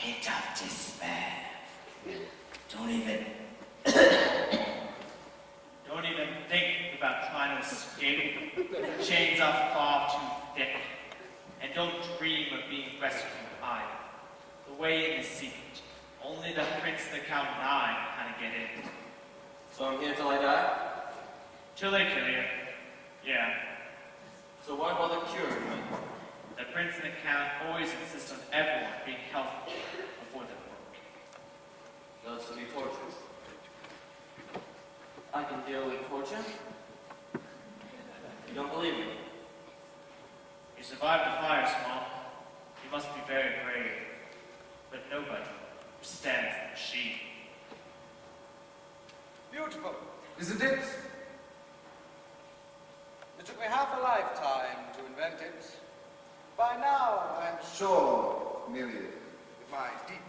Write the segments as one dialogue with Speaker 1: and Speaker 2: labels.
Speaker 1: pit of despair. Don't even think about trying to escape. The chains are far too thick. And don't dream of being rescued either. The way in is secret. Only the prince, the count, and I kind of get in.
Speaker 2: So I'm here till I die?
Speaker 1: Till they kill you. Yeah.
Speaker 2: So why bother curing me?
Speaker 1: The prince and the count always insist on everyone being healthy before their work.
Speaker 2: Those will be tortures. I can deal with torture. You don't believe me?
Speaker 1: You survived the fire, Small. You must be very brave. But nobody understands the machine.
Speaker 3: Beautiful, isn't it? It took me half a lifetime to invent it. By now, I'm sure, familiar with my deep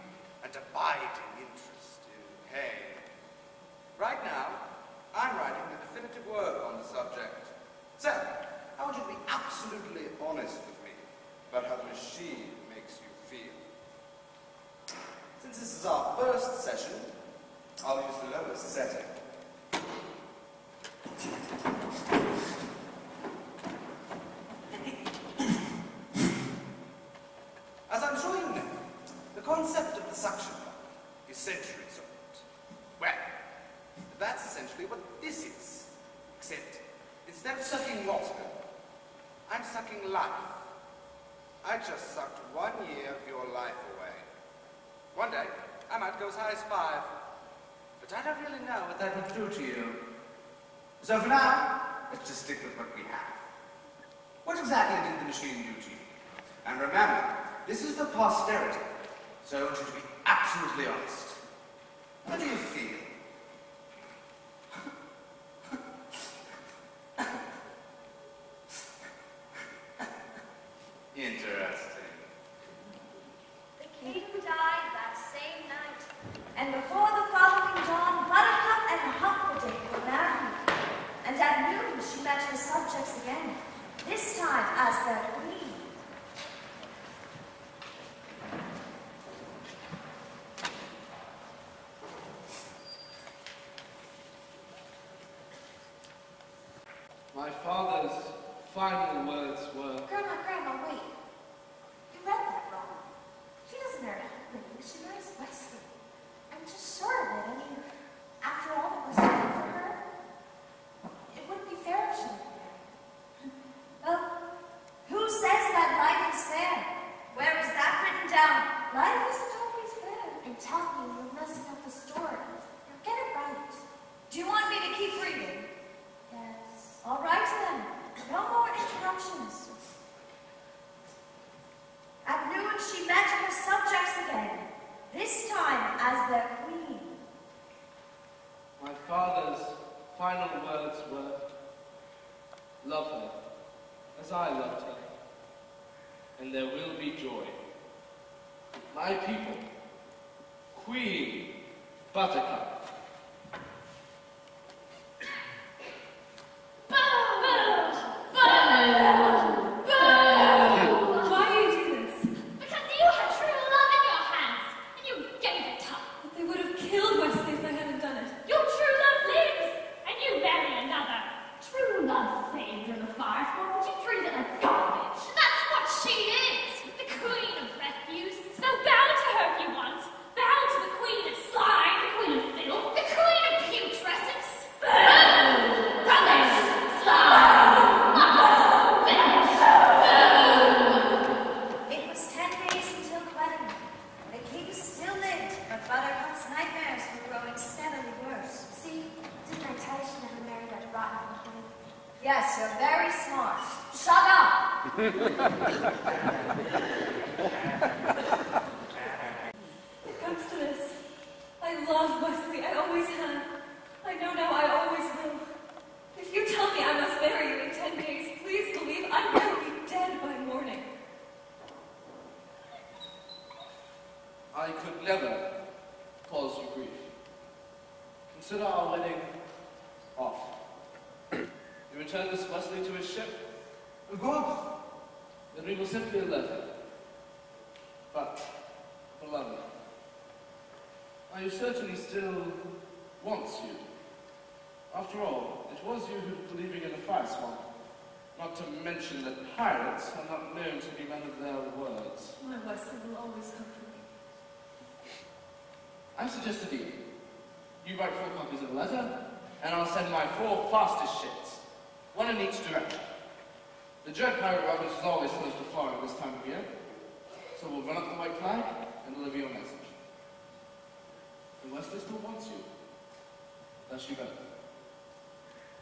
Speaker 3: and abiding interest in pain. Right now, I'm writing the definitive work on the subject. So, I want you to be absolutely honest with me about how the machine makes you feel. Since this is our first session, I'll use the lowest setting. As I'm sure you know, the concept of the suction pump is centuries old. Well, that's essentially what this is. Except, instead of sucking water, I'm sucking life. I just sucked 1 year of your life away. One day, I might go as high as 5. But I don't really know what that would do to you. So for now, let's just stick with what we have. What exactly did the machine do to you? And remember, this is for posterity, so I want you to be absolutely honest. How do you feel? Interesting.
Speaker 4: The king died that same night, and before the following dawn, Buttercup and Humperdinck were married. And at noon she met her subjects again, this time as their queen.
Speaker 5: My father's final words were...
Speaker 4: Grandma, wait. You read that wrong. She doesn't marry Humperdinck, she marries Wesley. I'm just sure of it. I mean, after all that was done for her, it wouldn't be fair if she didn't marry. Well, who says that life is fair? Where is that written down? Life isn't always fair. And tell me you're messing up the story. Now get it right. Do you want me to keep reading? Yes. All right then. No more interruptions. At noon she met her subjects again, this time as their queen.
Speaker 5: My father's final words were, love her as I loved her, and there will be joy. My people, Queen Buttercup.
Speaker 4: Yes, you're very smart. Shut up!
Speaker 6: It comes to this. I love Wesley. I always have. I know now I always will. If you tell me I must marry you in 10 days, please believe I will be dead by morning.
Speaker 5: I could never cause you grief. Consider our wedding off. You return this Wesley to his ship?
Speaker 3: Of course.
Speaker 5: Then we will simply let him. But, beloved, he certainly still wants you. After all, it was you who was believing in the fire swamp. Not to mention that pirates are not known to be men of their words.
Speaker 6: My Wesley will always comfort me.
Speaker 5: I suggest a deal. You write 4 copies of the letter, and I'll send my 4 fastest ships. 1 in each direction. The dread pirate robbers is always close to Florida this time of year, so we'll run up the white flag and deliver your message. The Wesley still wants you. Thus you go.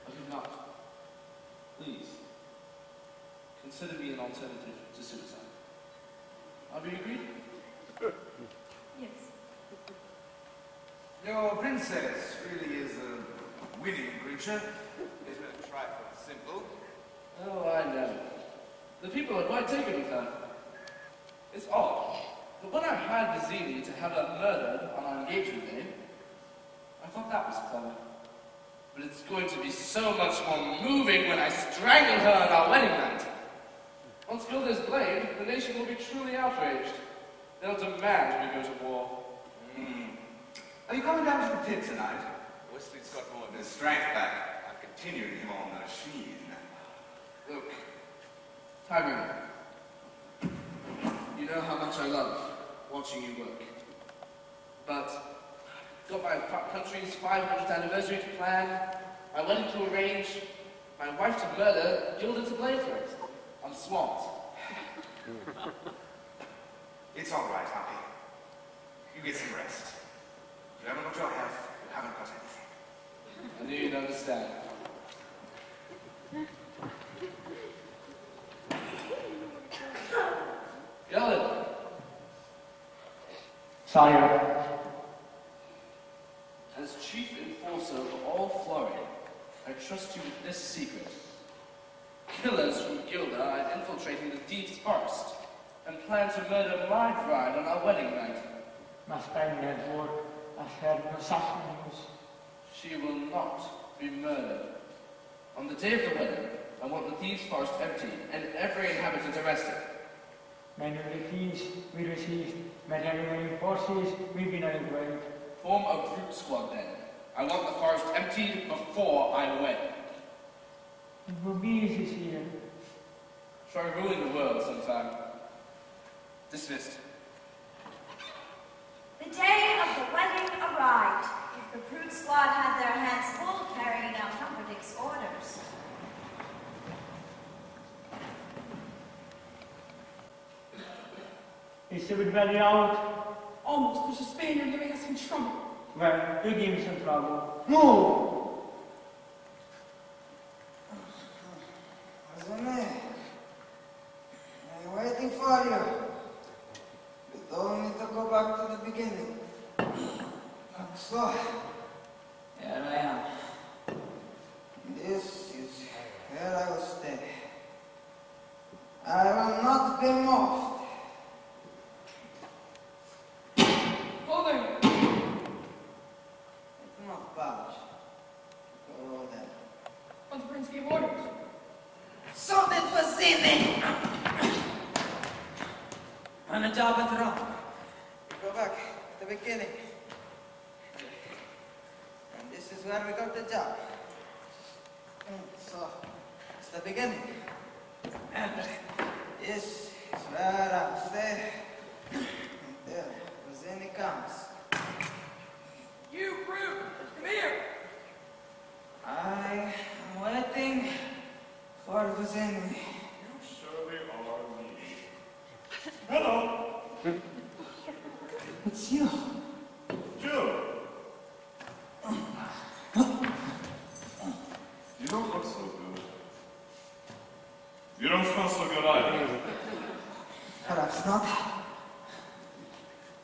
Speaker 5: But if not, please, consider me an alternative to suicide. Are we agreed?
Speaker 6: Yes.
Speaker 3: Your princess really is a winning creature. Isn't it a trifle simple?
Speaker 5: Oh, I know. The people are quite taken with her. It's odd, but when I hired Mazzini to have her murdered on our engagement day, I thought that was clever. But it's going to be so much more moving when I strangle her on our wedding night. Once Gilda is blamed, the nation will be truly outraged. They'll demand we go to war.
Speaker 3: Are you coming down to the pit tonight? Wesley's got more of his strength back. I've continued him on the machine.
Speaker 5: Look, Tyrone, you know how much I love watching you work. But got my country's 500th anniversary to plan, my wedding to arrange, my wife to murder, Gilda to blame for it. I'm swamped.
Speaker 3: It's all right, Happy. You get some rest. You haven't got your health, you haven't got anything.
Speaker 5: I knew you'd understand. Gilda!
Speaker 7: Sire,
Speaker 5: As chief enforcer of all Florida, I trust you with this secret. Killers from Gilda are infiltrating the Thieves' Forest and plan to murder my bride on our wedding night.
Speaker 7: must I network as her assassins?
Speaker 5: She will not be murdered. On the day of the wedding, I want the Thieves' Forest empty and every inhabitant arrested.
Speaker 7: Many of the thieves we received, many remaining forces will be annihilated.
Speaker 5: Form a brute squad then. I want the forest emptied before I wed.
Speaker 7: It will be easy, Sire.
Speaker 5: Try ruling the world sometime. Dismissed.
Speaker 4: The day of the wedding arrived. The Prude squad had their hands full carrying out Humperdinck's orders.
Speaker 7: Is everybody out?
Speaker 8: Almost. There's a Spaniard giving us some trouble.
Speaker 7: Well, you give me some trouble. Move!
Speaker 9: Wasn't I'm waiting for you. You told me to go back to the beginning. So, here I am. This is where I will stay. I will not be moved.
Speaker 8: Hold him.
Speaker 9: It's not bad. Go over there.
Speaker 8: But the prince gave orders.
Speaker 9: So did Vasily! On the job at wrong. Go back to the beginning. And this is where we got the job. So, it's the beginning. And this is where I'll stay until Vasily comes.
Speaker 8: You, Prude, come here.
Speaker 9: I am waiting for Vasily.
Speaker 10: Surely are me. Hello,
Speaker 9: It's you.
Speaker 10: Joe. You don't look so good. You don't smell so good either.
Speaker 9: Perhaps not.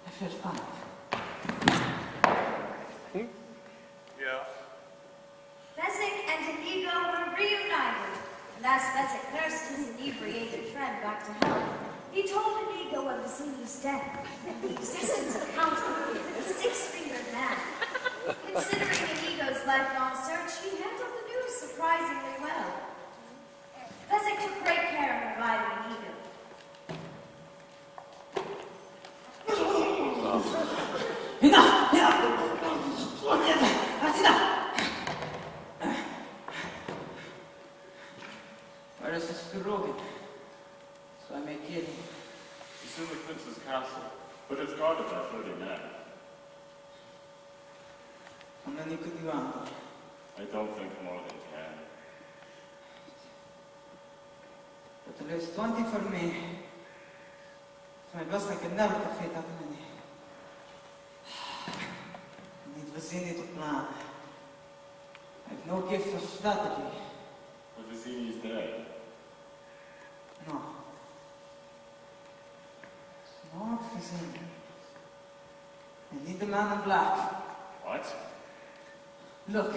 Speaker 9: I feel fine.
Speaker 10: Yeah.
Speaker 4: Fezzik and Inigo were reunited, and as Fezzik nursed his inebriated friend back to health, he told Inigo of Vasily's death and the existence of Count Unionville, the six-fingered man. Considering Inigo's lifelong search, he handled the news surprisingly well. Fezzik took great care in reviving Inigo.
Speaker 9: Enough! Mr. Rogan. So I may kill him.
Speaker 10: He's in the prince's castle, but it's guarded by 30 men.
Speaker 9: How many could you handle?
Speaker 10: I don't think more than 10.
Speaker 9: But there is 20 for me. It's my best I can never defeat that many. I need Vasini to plan. I have no gift for strategy.
Speaker 10: But Vizzini is dead.
Speaker 9: No. Not Vasini. I need the man in black.
Speaker 10: What?
Speaker 9: Look,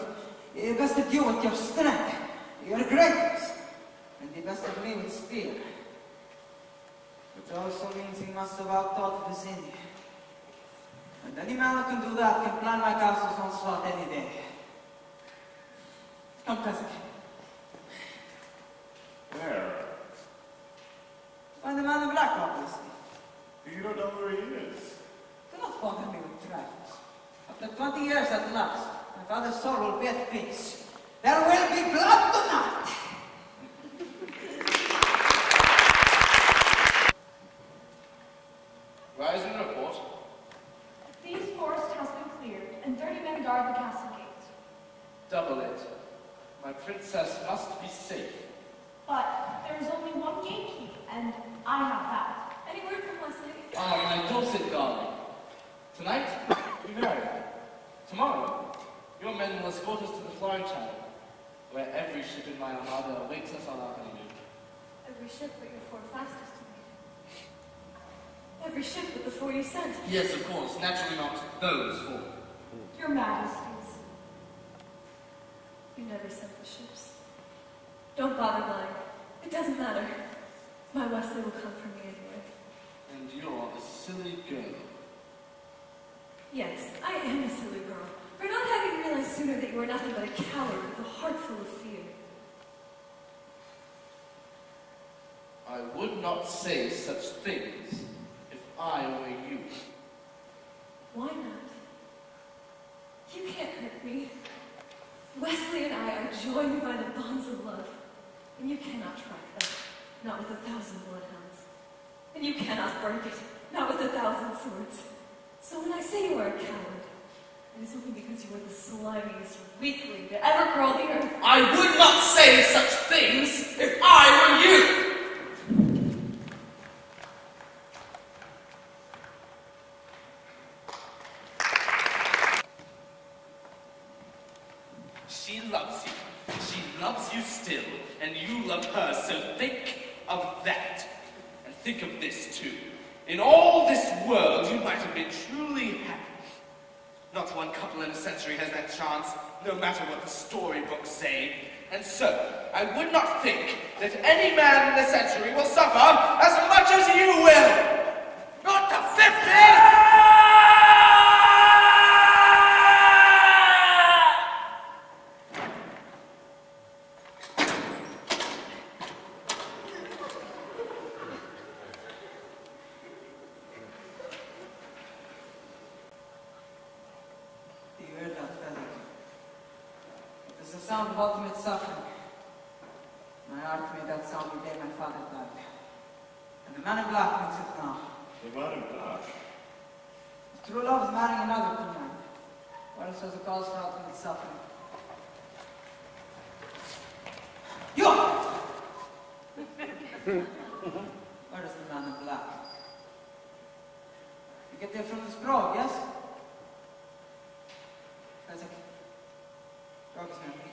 Speaker 9: you best to deal with your strength, your greatness, and you best to me with steel. Which also means he must have outtaught Vizzini. And any man who can do that can plan my castle's onslaught any day. Come, peasant.
Speaker 10: Where?
Speaker 9: Find the man in black, obviously.
Speaker 10: You don't know where he is.
Speaker 9: Do not bother me with trifles. After 20 years at last, my father's soul will be at peace. There will be blood tonight!
Speaker 5: Rise and report.
Speaker 6: Thieves' forest has been cleared, and 30 men guard the castle gate.
Speaker 5: Double it. My princess must be safe.
Speaker 6: But there is only one gatekeep, and I have that.
Speaker 4: Any word from Wesley?
Speaker 5: Ah, my dulcet darling. Tonight, we marry. Tomorrow, your men will escort us to the Flying Channel, where every ship in my armada awaits us on our honeymoon.
Speaker 4: Every ship but your 4 fastest to me. Every ship but the 4 you sent.
Speaker 5: Yes, of course. Naturally not those 4.
Speaker 6: Your Majesties.
Speaker 4: You never sent the ships. Don't bother lying. It doesn't matter. My Wesley will come for me anyway.
Speaker 5: And you're a silly girl.
Speaker 4: Yes, I am a silly girl. For not having realized sooner that you are nothing but a coward with a heart full of fear.
Speaker 5: I would not say such things if I were you.
Speaker 4: Why not? You can't hurt me. Wesley and I are joined by the bonds of love. And you cannot track that, not with 1,000 bloodhounds. And you cannot break it, not with 1,000 swords. So when I say you are a coward, it is only because you are the slimiest weakling to ever crawl the earth.
Speaker 5: I would not say such things if I were you!
Speaker 11: She loves you. She loves you still, and you love her, so think of that. And think of this, too. In all this world, you might have been truly happy. Not one couple in a century has that chance, no matter what the storybooks say. And so, I would not think that any man in the century will suffer as much as you will. Not to 50!
Speaker 9: You heard that, fellow? It is the sound of ultimate suffering. My heart made that sound the day my father died. And the man in black makes it now.
Speaker 10: The man in black.
Speaker 9: If true love is marrying another tonight, what else has a cause for ultimate suffering? You! Where is the man in black? You get there from this grove, yes? Isaac, drug is empty.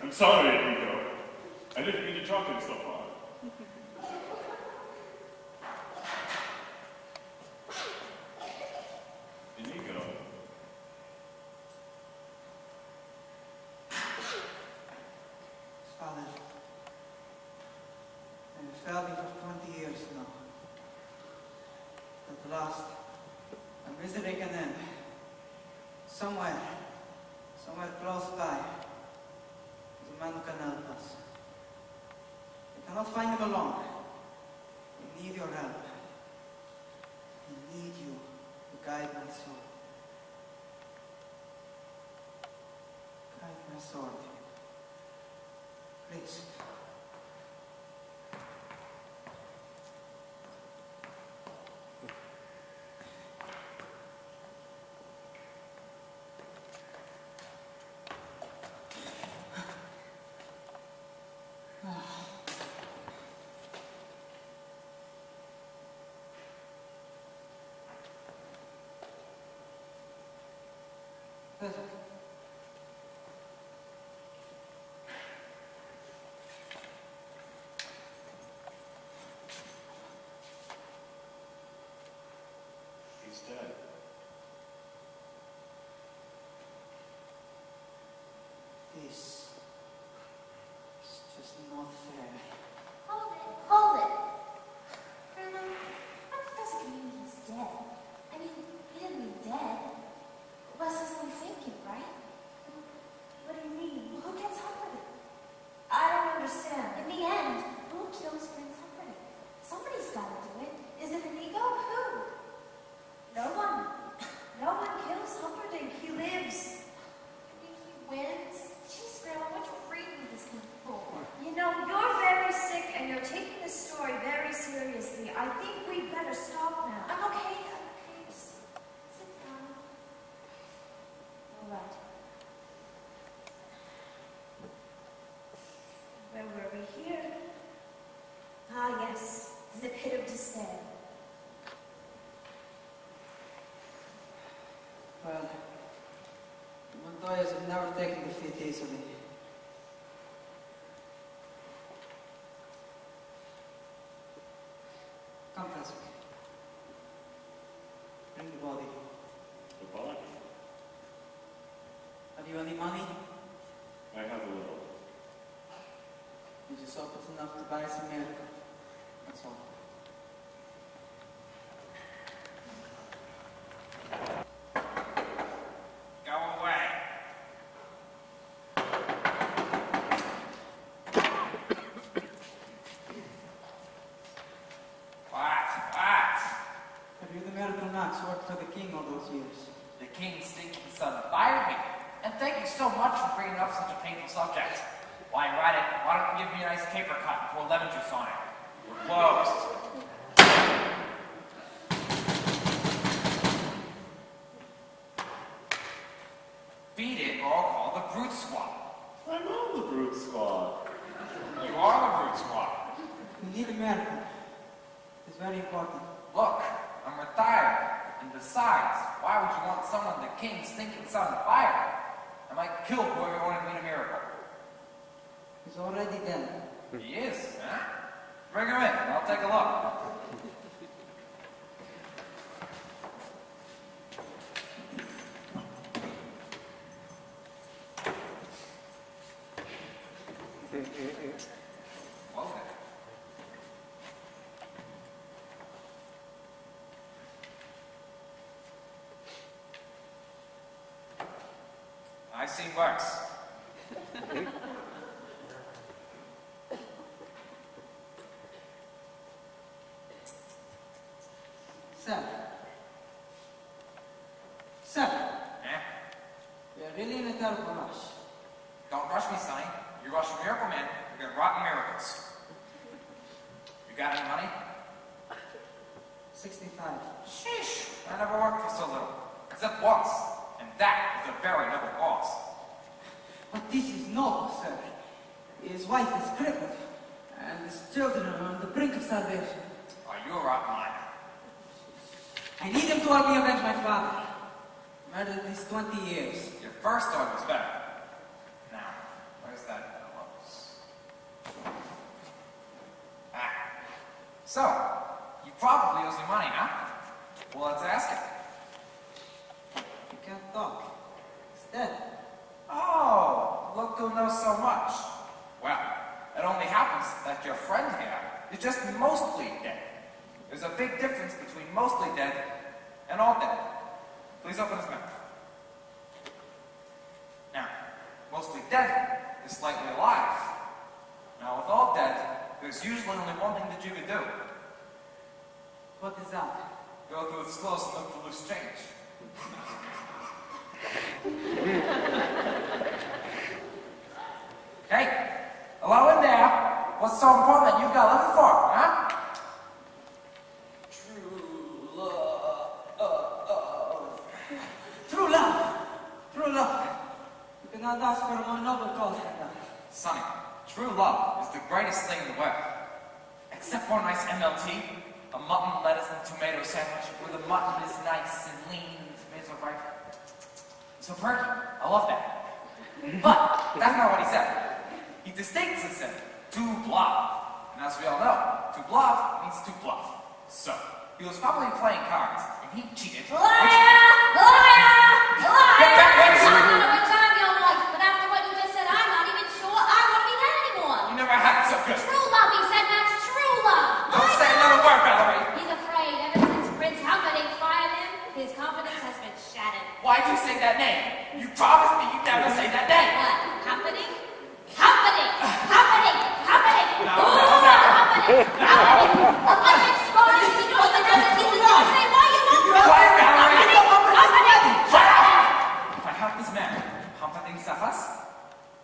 Speaker 10: I'm sorry, Inigo. I didn't mean to talk him so hard. Inigo.
Speaker 9: Father, I've been failing for 20 years now. At last, my misery can end. Somewhere close by, is a man who can help us. We cannot find him alone. We need your help. We need you to guide my soul. Guide my sword. Please. Pleasure.
Speaker 10: He's dead.
Speaker 9: This is just not fair.
Speaker 4: Hold it. Hold it. Bruno, that doesn't mean he's dead. I mean, he didn't mean dead. Wes is only thinking, right? What do you mean? Well, who gets Humperdinck? I don't understand. In the end, who kills Prince Humperdinck? Somebody's got to do it. Is it Inigo? Who? No one. No one kills Humperdinck. He lives. You think he wins? Jeez, Grandma, what you reading this thing for? You know, you're very sick and you're taking this story very seriously. I think we'd better stop now. I'm okay. Just sit down. All right. Where were we here? Ah, yes, in the pit of despair.
Speaker 9: Well, the Montoyas have never taken defeat easily. Come, Francis. Bring the body.
Speaker 10: The body?
Speaker 9: Have you any money?
Speaker 10: I have a little.
Speaker 9: You just hope it's enough to buy some milk. That's all.
Speaker 1: Go away. What?
Speaker 9: Have you the miracle Max worked for the king all those years?
Speaker 12: The king's stinking son fired me. And thank you so much for bringing up such a painful subject. While you're at it, why don't you give me a nice paper cut and pour lemon juice on it? We're closed. Beat it, or I'll call the Brute Squad.
Speaker 10: I'm on the Brute Squad.
Speaker 12: You are the Brute Squad.
Speaker 9: We need a miracle. It's very important.
Speaker 12: Look, I'm retired. And besides, why would you want someone the king's stinking son fired? I might kill whoever wanted me to miracle.
Speaker 9: He's already dead.
Speaker 12: He is, huh? Bring him in, and I'll take a look. Well then. I've seen worse.
Speaker 9: Sir,
Speaker 12: Eh?
Speaker 9: we are really in a terrible rush.
Speaker 12: Don't rush me, Sonny. You rush a miracle man, you're gonna rot in miracles. You got any money?
Speaker 9: 65.
Speaker 12: Sheesh, I never worked for so little. Except once. And that was a very noble cause.
Speaker 9: But this is noble, sir. His wife is crippled, and his children are on the brink of starvation.
Speaker 12: Oh, you're a rotten liar.
Speaker 9: I need him to help me avenge my father. Murdered these 20 years.
Speaker 12: Your first dog was better. Now, where's that nose? Ah. So, he probably owes you money, huh? Well, let's ask him.
Speaker 9: He can't talk. He's dead.
Speaker 12: Oh, look who knows so much. Well, it only happens that your friend here is just mostly dead. There's a big difference between mostly dead and all dead. Please open his mouth. Now, mostly dead is slightly alive. Now, with all dead, there's usually only one thing that you can do.
Speaker 9: What is that?
Speaker 12: Go through its clothes and look for loose change. Hey, allow What's so important that you've got looking for, huh?
Speaker 9: True love. True love. True love. You cannot ask for a more noble cause than that.
Speaker 12: Sonny, true love is the greatest thing in the world. Except for a nice MLT, a mutton, lettuce, and tomato sandwich where the mutton is nice and lean and the tomatoes are ripe. So perky. I love that. But that's not what he said. He distinctly said, to bluff. And as we all know, to bluff means to bluff. So, he was probably playing cards, and he cheated.
Speaker 4: Liar! Liar! Liar!
Speaker 12: Get back,
Speaker 4: I don't know which I'm your wife, but after what you just said, I'm not even sure I want to be that anymore.
Speaker 12: You never had it so good.
Speaker 4: True love, he said, Max. True love.
Speaker 12: Don't say another word, Valerie.
Speaker 4: He's afraid. Ever since Prince Humperdinck fired him, his confidence has been shattered.
Speaker 12: Why'd you say that name? You promised me you'd never say that name.
Speaker 4: What? Humperdinck? Humperdinck! Humperdinck! Humperdinck!
Speaker 12: No.
Speaker 4: Humperdinck! Humperdinck! I'm exposed. You know the brothers need to say why you don't know.
Speaker 12: Quiet, Valerie.
Speaker 4: Humperdinck!
Speaker 12: Shut up! If I help this man, Humperdinck suffers.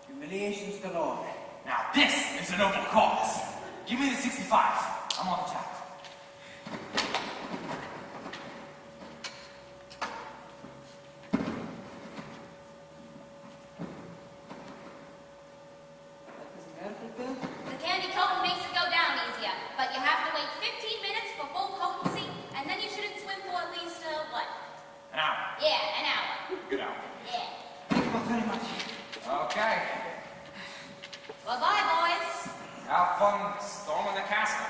Speaker 9: Humiliations galore.
Speaker 12: Now this is a noble cause. Give me the 65. I'm on the job.
Speaker 4: The candy coating makes it go down easier, but you have to wait 15 minutes for full potency, and then you shouldn't swim for at least, what?
Speaker 12: An hour.
Speaker 4: Yeah, an hour.
Speaker 12: Good hour.
Speaker 4: Yeah.
Speaker 9: Thank you very much.
Speaker 12: Okay.
Speaker 4: Bye-bye, boys.
Speaker 12: Have fun storming the castle.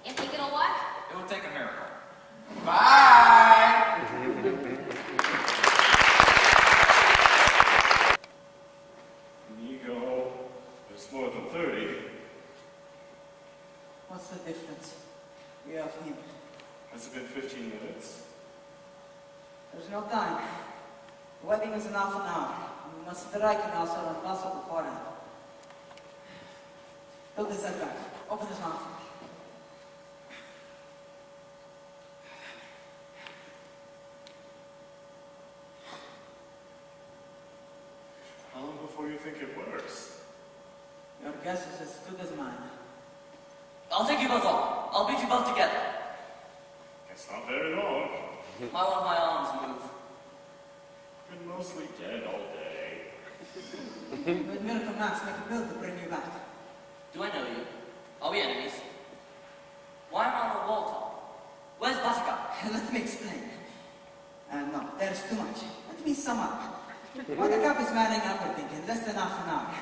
Speaker 4: You think it'll work?
Speaker 12: It will take a miracle. Bye!
Speaker 10: Nico, it's more than 30.
Speaker 9: What's the difference? We have him.
Speaker 10: Has it been 15 minutes?
Speaker 9: There's no time. The wedding is in half an hour. We must strike in also on Paso beforehand. Build this head back. Open his mouth.
Speaker 10: How long before you think it works?
Speaker 9: Your guess is as good as mine.
Speaker 2: I'll take you both on. I'll beat you both together.
Speaker 10: It's not very long.
Speaker 2: Why won't my arms move?
Speaker 10: Been mostly dead all day.
Speaker 9: But Miracle Max make a bill to bring you back.
Speaker 2: Do I know you? Are we enemies? Why am I on the wall top? Where's Buttercup?
Speaker 9: Let me explain. No, there's too much. Let me sum up. Buttercup is marrying Humperdinck in less than half an hour.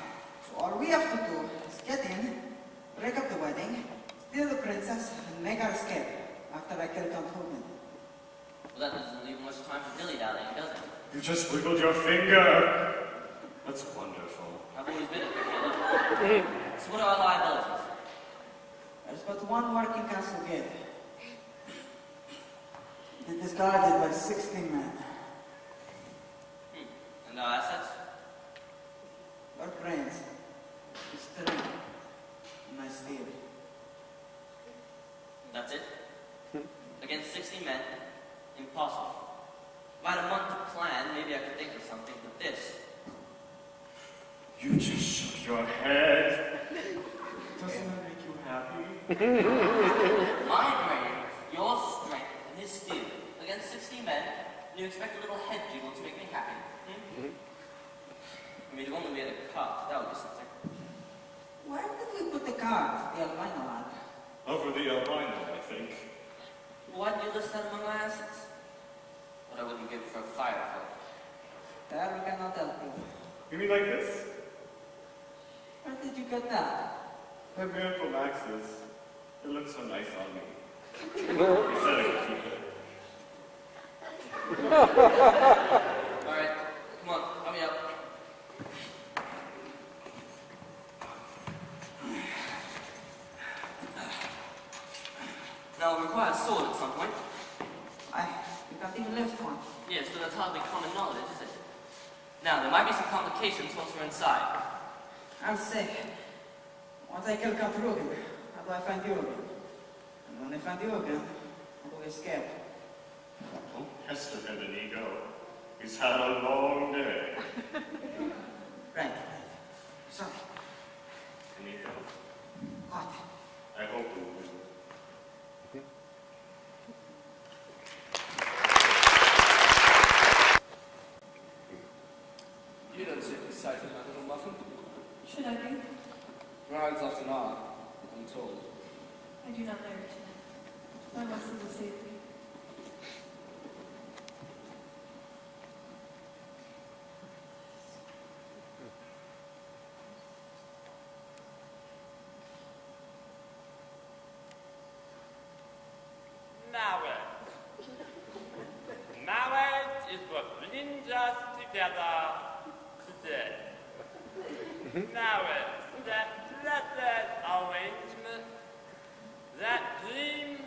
Speaker 9: So all we have to do is get in, break up the wedding, steal the princess, and make our escape after I kill Count Hogan.
Speaker 2: Well, that doesn't leave much time for dilly-dallying, does it?
Speaker 10: You just wiggled your finger. That's wonderful.
Speaker 2: I've always been a quick So what are our liabilities?
Speaker 9: There's but one working castle gate. It is guarded by 16 men.
Speaker 2: And our assets?
Speaker 9: Your brains, your strength, and my steel.
Speaker 2: That's it? Against 60 men? Impossible. If I had a month to plan, maybe I could think of something, but this...
Speaker 10: You just shook your head. Doesn't that make you happy?
Speaker 2: My brain, your strength, and his steel. Against 60 men, and you expect a little head jiggle to make me happy? I mean, if only we had a cart, that would be something.
Speaker 9: Where did we put the card? The albino lad.
Speaker 10: Over the albino, I think.
Speaker 2: Why did you list that among my assets? What I wouldn't give for a firefly.
Speaker 9: There we cannot help you.
Speaker 10: You mean like this?
Speaker 9: Where did you get that?
Speaker 10: My Miracle Max's. It looks so nice on me. He said I could keep it.
Speaker 2: Alright, come on, help me up. Now, we'll require a sword at some point.
Speaker 9: You can't even lift one.
Speaker 2: Yes, but that's hardly common knowledge, is it? Now, there might be some complications once we're inside.
Speaker 9: I'll say, once I kill Count Rugen, how do I find you again? And when I find you again, how do we escape?
Speaker 10: Oh, Hester had an ego. He's had a long day.
Speaker 9: Right. So,
Speaker 10: An ego.
Speaker 9: what?
Speaker 10: I hope we will.
Speaker 5: You don't seem excited, my little muffin.
Speaker 6: Should I be?
Speaker 5: Brides often are, I'm told.
Speaker 6: I do not marry tonight. My Wesley will save me.
Speaker 13: Marriage is what brings us together today. Marriage, that blessed arrangement, that dream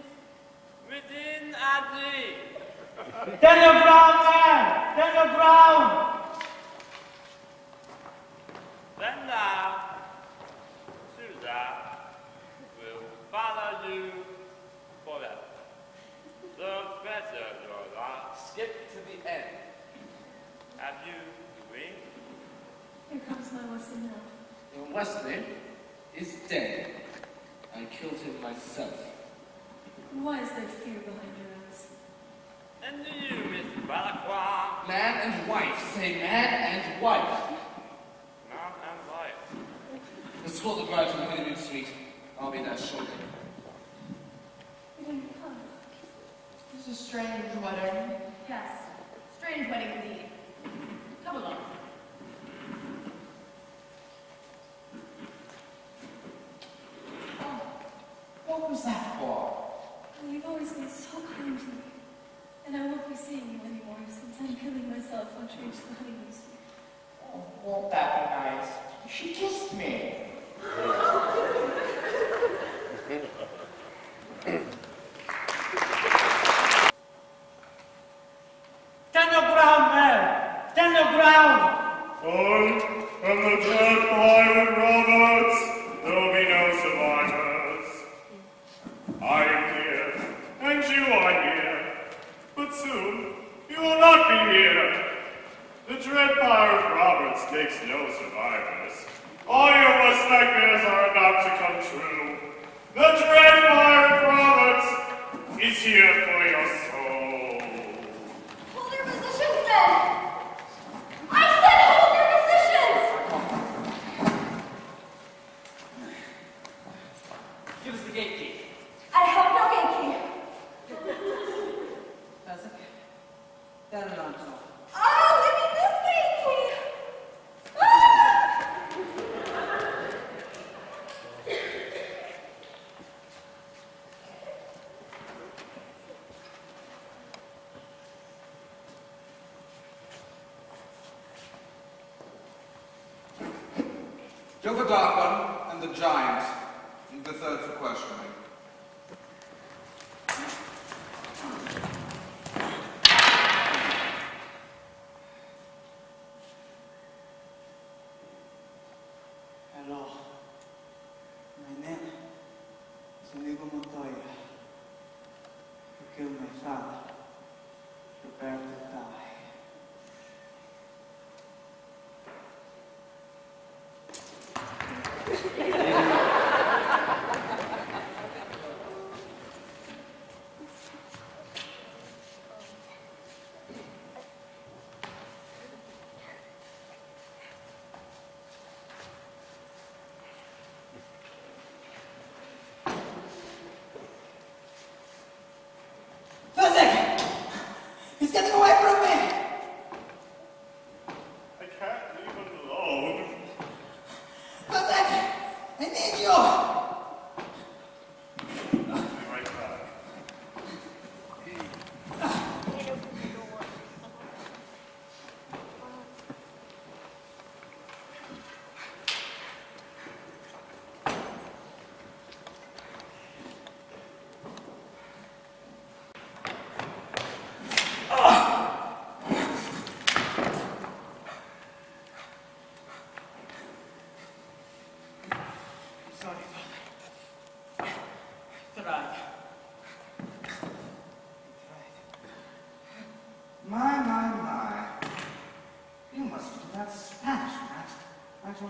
Speaker 13: within a dream.
Speaker 7: Stand your ground, man! Stand your ground!
Speaker 13: Then now, Susan will follow you forever. The better your life.
Speaker 5: Skip to the end.
Speaker 13: Have you the ring?
Speaker 6: Here comes my Wesley now.
Speaker 5: Your Wesley is dead. I killed him myself.
Speaker 6: Why is there fear behind your eyes?
Speaker 13: And do you, Miss Balacqua?
Speaker 5: Man and wife. Say man and wife.
Speaker 13: Man and wife.
Speaker 5: Let's call the bride to the honeymoon suite. I'll be there shortly.
Speaker 6: You didn't come.
Speaker 14: It's a strange wedding.
Speaker 15: Yes, strange wedding indeed. Come along.
Speaker 14: Oh, what was that for?
Speaker 6: Well, you've always been so kind to me. And I won't be seeing you anymore since I'm killing myself on to reach the honeymoon suite.
Speaker 14: Oh, won't that be nice? She kissed me.
Speaker 7: Stand your ground, man! Stand your ground!
Speaker 10: I am the dread pirate Roberts. There will be no survivors. I am here, and you are here. But soon, you will not be here. The dread pirate Roberts takes no survivors. All your worst nightmares are about to come true. The dread pirate Roberts is here for your soul.
Speaker 4: Hold your positions then! I said hold your positions!
Speaker 2: Give us the gate key.
Speaker 4: I have no gate key.
Speaker 9: That's okay. Then not all.
Speaker 4: Oh, give me this gate key! Ah!
Speaker 12: Kill the Dark One and the Giant. And the third for questioning.
Speaker 9: Hello. My name is Inigo Montoya. You killed my father. Prepare to die.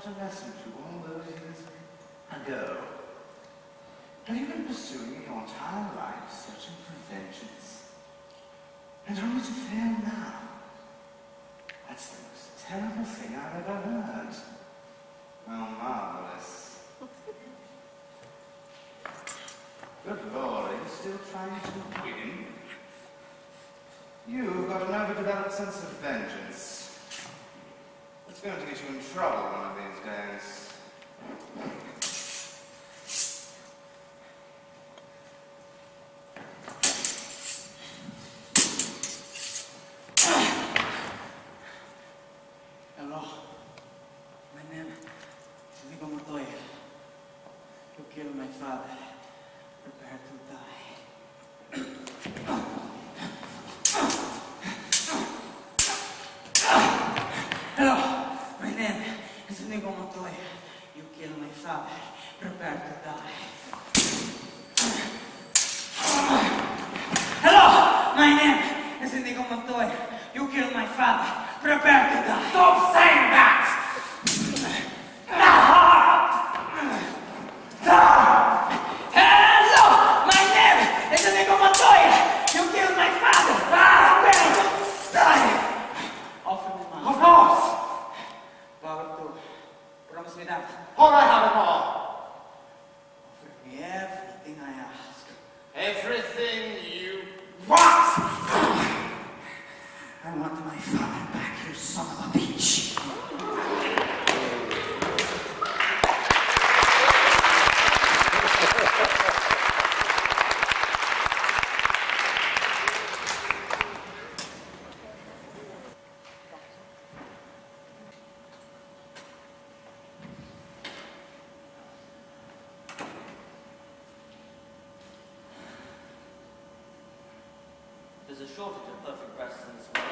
Speaker 16: taught a lesson to all those years ago. Have you been pursuing your entire life, searching for vengeance? And only to fail now? That's the most terrible thing I've ever heard. Oh, marvelous. Good Lord, are you still trying to win? You've got an overdeveloped sense of vengeance. It's going to get you in trouble one of these days.
Speaker 9: Hello. My name is Nico Montoya. You killed my father. Prepare to die. Hello. My name is Nico Montoya. You killed my father. Prepare to die. Hello. My name is Nico Montoya. You killed my father. Prepare to die. Stop saying that! Hello! My name is Nico Montoya! You killed my father! Prepare to die! Offer me money.
Speaker 16: Of course!
Speaker 9: Power to. Promise me that.
Speaker 16: All right, have it all.
Speaker 9: Offer me everything I ask.
Speaker 16: Everything you want!
Speaker 9: I want my father back, you son of a bitch.
Speaker 2: There's a shortage of perfect breasts in this world.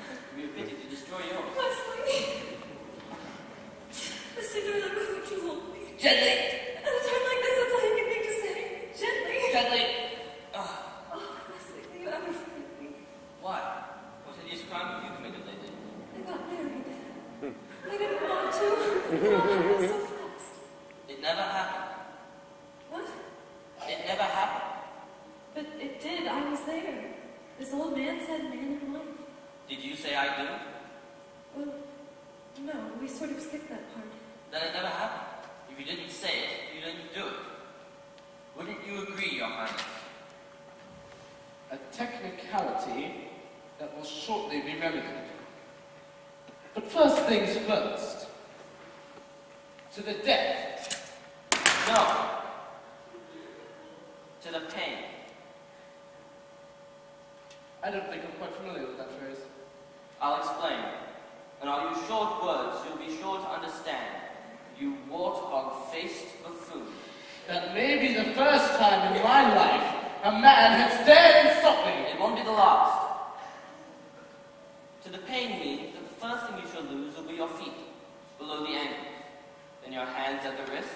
Speaker 2: It would be a pity to destroy yours.
Speaker 6: Wesley! The sooner the mood you hold me.
Speaker 2: Gently!
Speaker 6: At a time like this, that's all you can think to say. Gently.
Speaker 2: Gently!
Speaker 6: Oh, Wesley, will you ever forgive me?
Speaker 2: Why? What hideous crime have you committed lately?
Speaker 6: I got married. I didn't want to. It all happened so fast.
Speaker 2: It never happened.
Speaker 6: What?
Speaker 2: It never happened.
Speaker 6: But it did. I was there. This old man said man and wife.
Speaker 2: Did you say I do?
Speaker 6: Well, no, we sort of skipped that part.
Speaker 2: Then it never happened. If you didn't say it, you didn't do it. Wouldn't you agree, Your Highness?
Speaker 5: A technicality that will shortly be remedied. But first things first. To the death.
Speaker 2: No. To the pain.
Speaker 5: I don't think I'm quite familiar with that phrase.
Speaker 2: I'll explain. And all you short words you'll be sure to understand. You warthog-faced buffoon.
Speaker 5: That may be the first time in my life a man has dared insult me.
Speaker 2: It won't be the last. To the pain means that the first thing you shall lose will be your feet, below the ankles, then your hands at the wrist,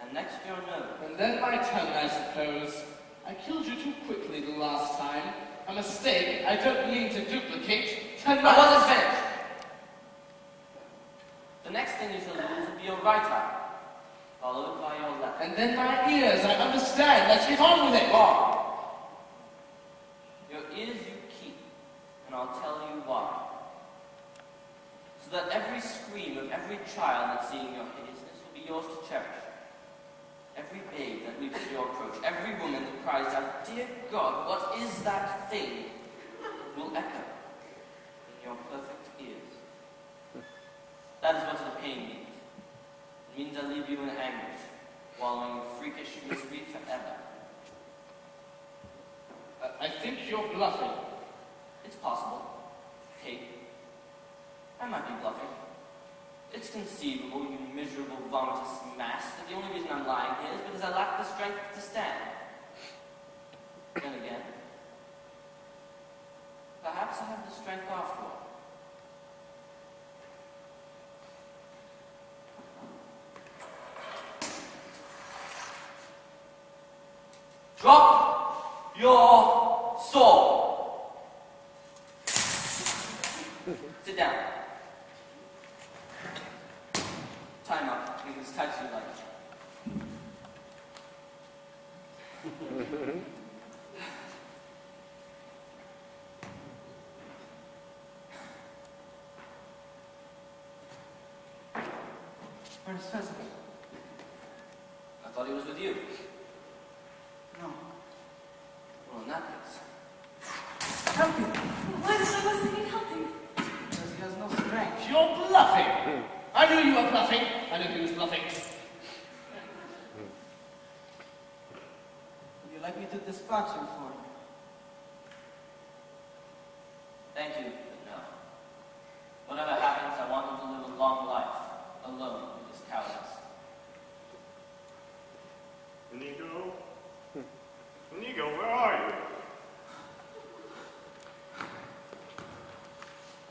Speaker 2: and next your nose.
Speaker 5: And then my tongue, I suppose. I killed you too quickly the last time. A mistake I don't mean to duplicate.
Speaker 2: I wasn't finished. The next thing you shall lose will be your right eye, followed by your left.
Speaker 5: And then my ears, I understand. Let's get on with it.
Speaker 2: Wrong. Your ears you keep, and I'll tell you why. So that every scream of every child that's seeing your hideousness will be yours to cherish. Every babe that leaps to your approach, every woman that cries out, "Dear God, what is that thing?" will echo in your perfect ears. That is what the pain means. It means I leave you in anguish, wallowing in freakish misery forever.
Speaker 5: I think you're bluffing.
Speaker 2: It's possible. Kate, I might be bluffing. It's conceivable, you miserable, vomitous mass, that the only reason I'm lying here is because I lack the strength to stand. Then again, perhaps I have the strength after all. Drop your sword. Sit down. Time up.
Speaker 9: Where's Pheasant?
Speaker 2: I thought he was with you.
Speaker 9: No.
Speaker 2: Well, in that case.
Speaker 9: Help him!
Speaker 6: Why does I wasn't helping?
Speaker 9: Because he has no strength.
Speaker 11: You're bluffing. I knew you were bluffing. I knew he was bluffing.
Speaker 9: Would you like me to dispatch him for you?
Speaker 2: Thank you, but no. Whatever happens, I want him to live a long life, alone with his cowardice.
Speaker 10: Inigo? Inigo, where are you?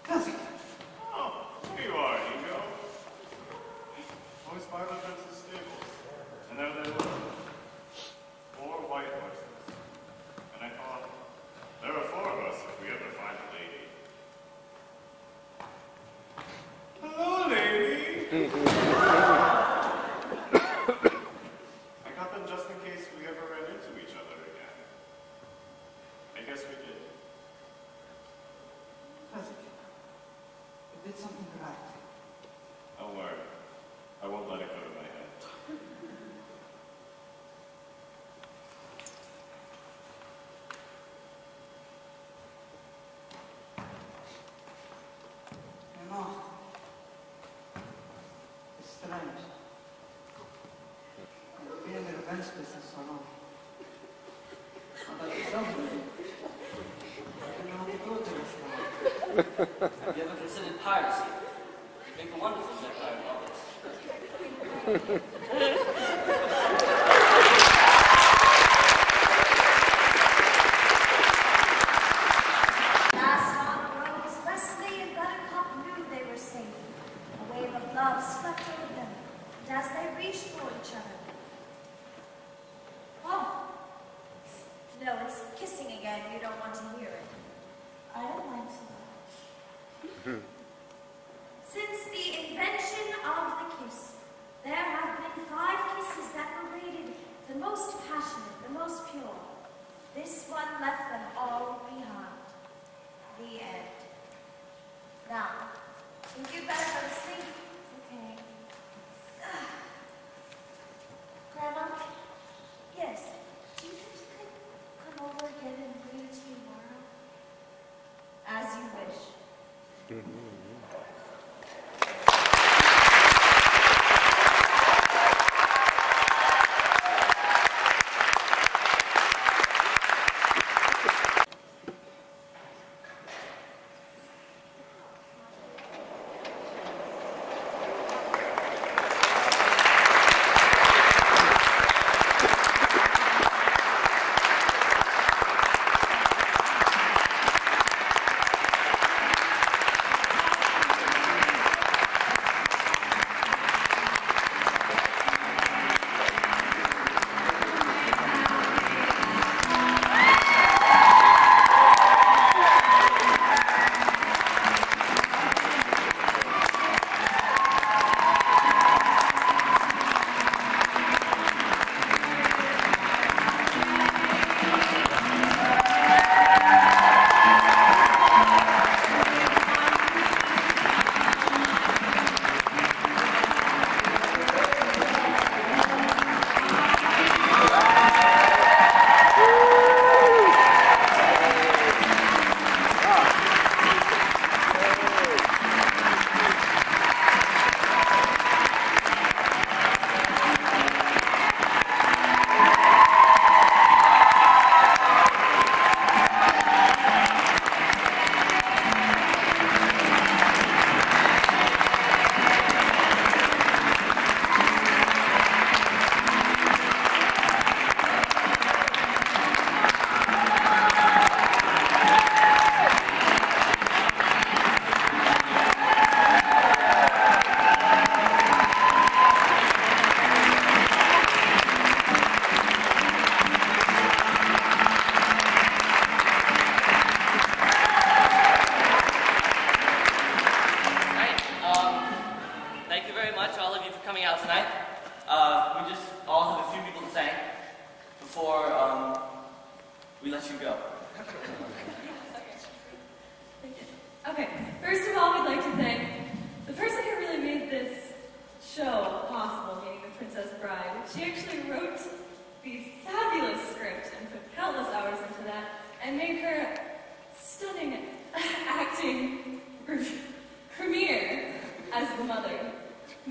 Speaker 9: Pheasant!
Speaker 10: Oh, here you are, Inigo. I was by the fence's stables, and there they were. 4 white horses. And I thought, there are 4 of us if we ever find a lady. Hello, lady! I got them just in case we ever ran into each other again. I guess we did.
Speaker 9: Pheasant, you did something right.
Speaker 10: Don't worry. I won't let it go to my head.
Speaker 9: You know, it's strange. I've been in the revenge business so long. But I felt it. I don't know how to do this now.
Speaker 2: Have you ever considered piracy? You'd make a wonderful Zephyr Roberts.
Speaker 4: Last on rose, Wesley and Buttercup knew they were safe. A wave of love swept over them, and as they reached for each other. Oh. No, it's kissing again. You don't want to hear it. I don't mind so much. Since the invention of the kiss, there have been 5 kisses that were rated the most passionate, the most pure. This one left them all behind. The end. Now, think you'd better go to sleep. Okay. Grandma? Yes. Do you think you could come over again and read it to me tomorrow? As you wish.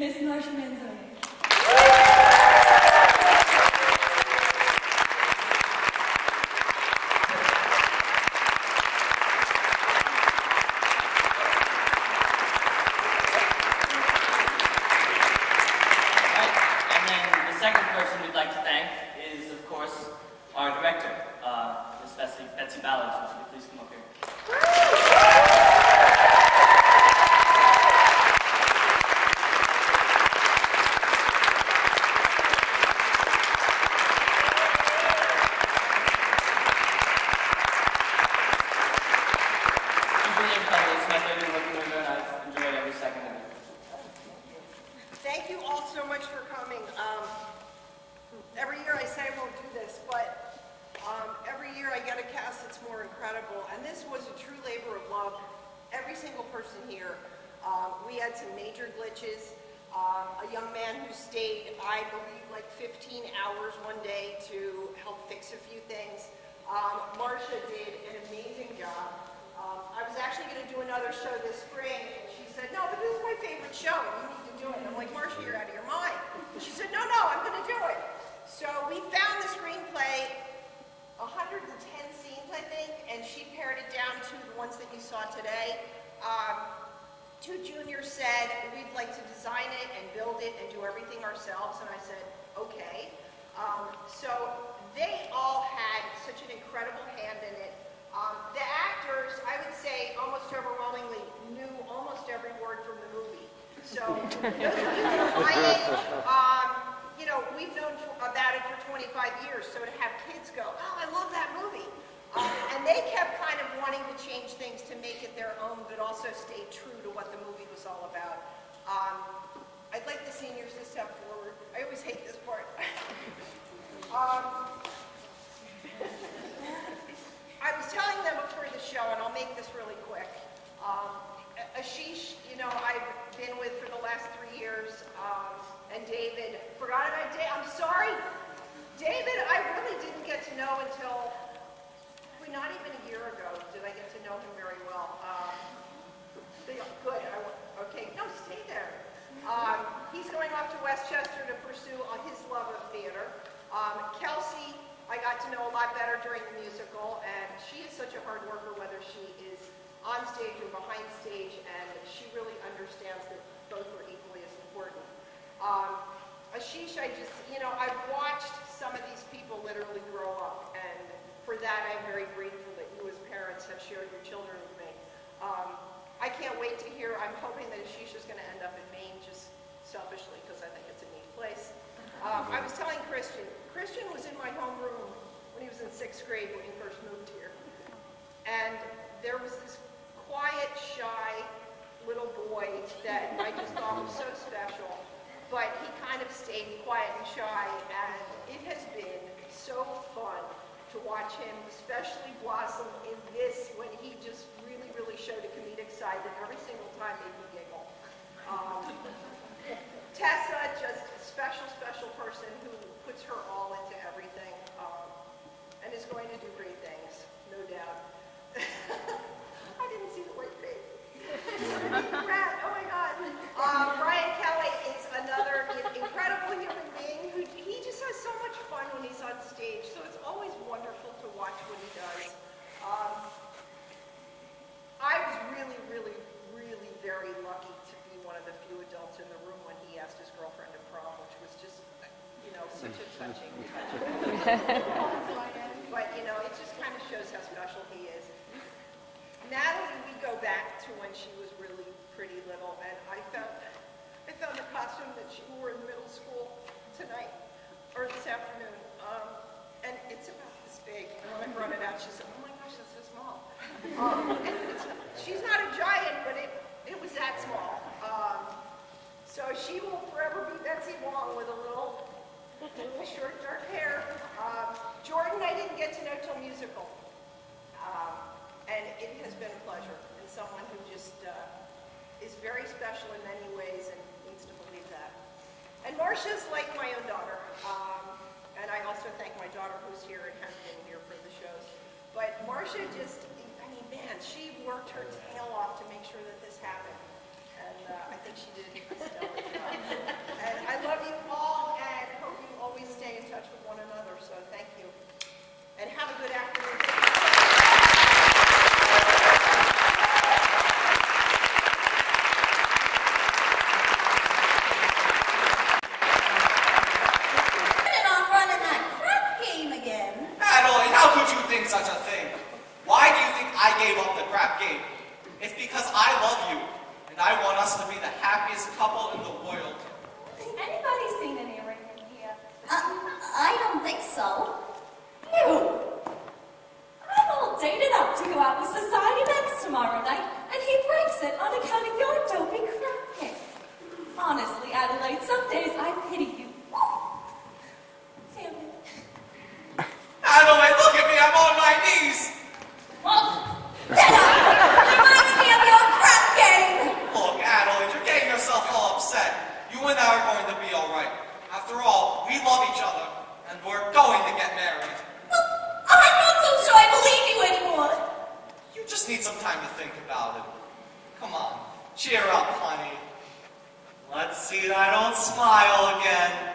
Speaker 6: Miss Marsha Manzoni.
Speaker 2: Our director, Miss Betsy Ballard, so if you please come up here. She's really incredible. It's my favorite working with her, and I've enjoyed every second of it.
Speaker 17: Thank you all so much for coming. Every year I say I won't do this, but every year I get a cast that's more incredible, and this was a true labor of love. Every single person here. We had some major glitches. A young man who stayed, I believe, like 15 hours one day to help fix a few things. Marcia did an amazing job. I was actually going to do another show this spring, and she said, no, but this is my favorite show, you need to do it. I'm like, Marcia, you're out of your mind. And she said, no, I'm going to do it. So we found the screenplay, 110 scenes, I think, and she pared it down to the ones that you saw today. Two juniors said, we'd like to design it and build it and do everything ourselves, and I said, okay. So they all had such an incredible hand in it. The actors, I would say, almost overwhelmingly knew almost every word from the movie. So those of you that are my age, you know, we've known about it for 25 years, so to have kids go, oh, I love that movie. And they kept kind of wanting to change things to make it their own, but also stay true to what the movie was all about. I'd like the seniors to step forward. I always hate this part. I was telling them before the show, and I'll make this really quick. Ashish, you know, I've been with for the last 3 years, and David, forgot about David, I'm sorry. David, I really didn't get to know until, not even a year ago, did I get to know him very well. Good, okay, no, stay there. He's going off to Westchester to pursue his love of theater. Kelsey, I got to know a lot better during the musical, and she is such a hard worker, whether she is on stage or behind stage, and she really understands that both are equally as important. Ashish, I've watched some of these people literally grow up, and for that I'm very grateful that you as parents have shared your children with me. I can't wait to hear, I'm hoping that Ashish is going to end up in Maine, just selfishly, because I think it's a neat place. I was telling Christian was in my homeroom when he was in 6th grade when he first moved here. And there was this quiet, shy little boy that I just thought was so special. But he kind of stayed quiet and shy, and it has been so fun to watch him, especially blossom in this when he just really, really showed a comedic side that every single time made me giggle. Tessa, just a special, special person who puts her all into everything and is going to do great things, no doubt. I didn't see the white face. Rat, oh my God. Brian Kelly is another incredible human being who he just has so much fun when he's on stage, so it's always wonderful to watch what he does. I was really, really, really very lucky to be one of the few adults in the room when he asked his girlfriend to prom, which was just, such a touching. But, it just kind of shows how special he is. Natalie, we go back to when she was really pretty little, and I found a costume that she wore in middle school tonight, or this afternoon, and it's about this big. And when I brought it out, she said, oh my gosh, that's so small. She's not a giant, but it was that small. So she will forever be Betsy Wong with a little short, dark hair. Jordan, I didn't get to know till musical. And it has been a pleasure, and someone who just is very special in many ways and needs to believe that. And Marcia's like my own daughter, and I also thank my daughter who's here and has been here for the shows. But Marcia just, man, she worked her tail off to make sure that this happened, and I think she did a stellar job.
Speaker 3: game. It's because I love you, and I want us to be the happiest couple in the world.
Speaker 6: Anybody seen any arrangement here?
Speaker 4: I don't think so.
Speaker 6: You! I'm all dated up to go out with society events tomorrow night, and he breaks it on account of your dopey crap game. Honestly, Adelaide, some days I pity you. Family.
Speaker 3: Adelaide, look at me, I'm on my knees.
Speaker 6: Get up! Reminds me of your crap game!
Speaker 3: Look, Adelaide, you're getting yourself all upset. You and I are going to be all right. After all, we love each other, and we're going to get married.
Speaker 6: I'm not so sure I believe you anymore.
Speaker 3: You just need some time to think about it. Come on, cheer up, honey. Let's see that old smile again.